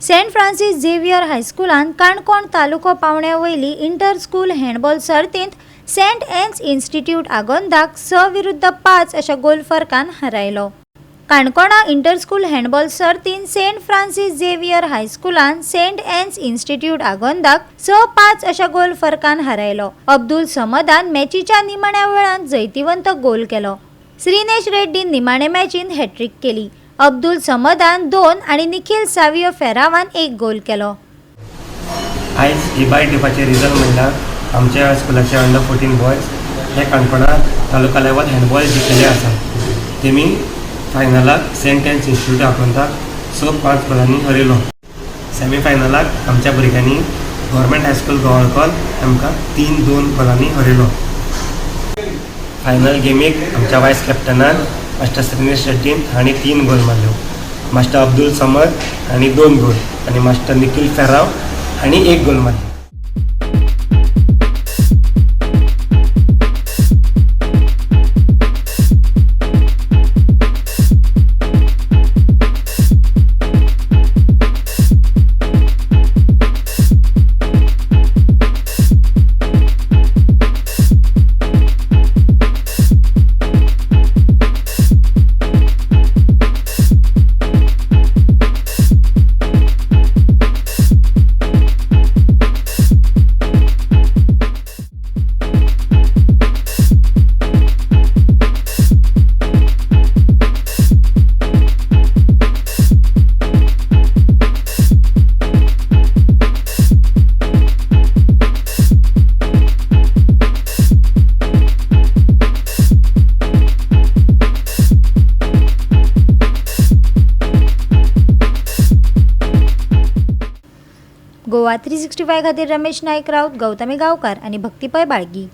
Saint Francis Xavier हायस्कुलान काणकोण तालुको पावण्या वयली इंटर स्कूल हँडबॉल सर्तींत सेंट एन्स इन्स्टिट्यूट आगोंदाक 6-5 अशा गोल फरकान हारयलो। काणकोणा इंटर स्कूल हँडबॉल सर्तींत सेंट फ्रांसिस झेवियर हायस्कुलान सेंट एन्स इन्स्टिट्यूट आगोंदाक 6-5 अशा गोल फरकान हारयलो। अब्दुल समदान मॅचीच्या निमाण्या वेळान जैतिवंत गोल केलो। श्रीनेश रेड्डीन निमाणे मॅचींत हॅट्रिक केली। अब्दुल समदान 2 आणि निखिल सावियो फेरावान 1 गोल केलो। आयज इबाय दिवपाचे रिजल्ट म्हणल्यार आमच्या स्कुलाचे अंडर 14 बॉयज हे काणकोणा तालुका लेवल हँडबॉल जिखिल्ले आसा। तेमी फायनलाक सेंट एन्स इन्स्टिट्यूट आगोंदाक 6-5 गोलांनी हरयलो। सेमी फायनलाक आमच्या भुरग्यांनी गव्हर्मेंट हायस्कूल गोवाळकर आमकां 3-2 गोलांनी हरयलो। फायनल गेमीक आमच्या वायस कॅप्टनान मास्टर श्रीनेश रेड्डीन हांणी 3 गोल मारल्यो। मास्टर अब्दुल समद हांणी 2 गोल आणि मास्टर निखिल फेराव हांणी 1 गोल मारलो। गोवा 365 खातीर रमेश नायक राऊत, गौतमी गांवकार आणि भक्तीपय बाळगी।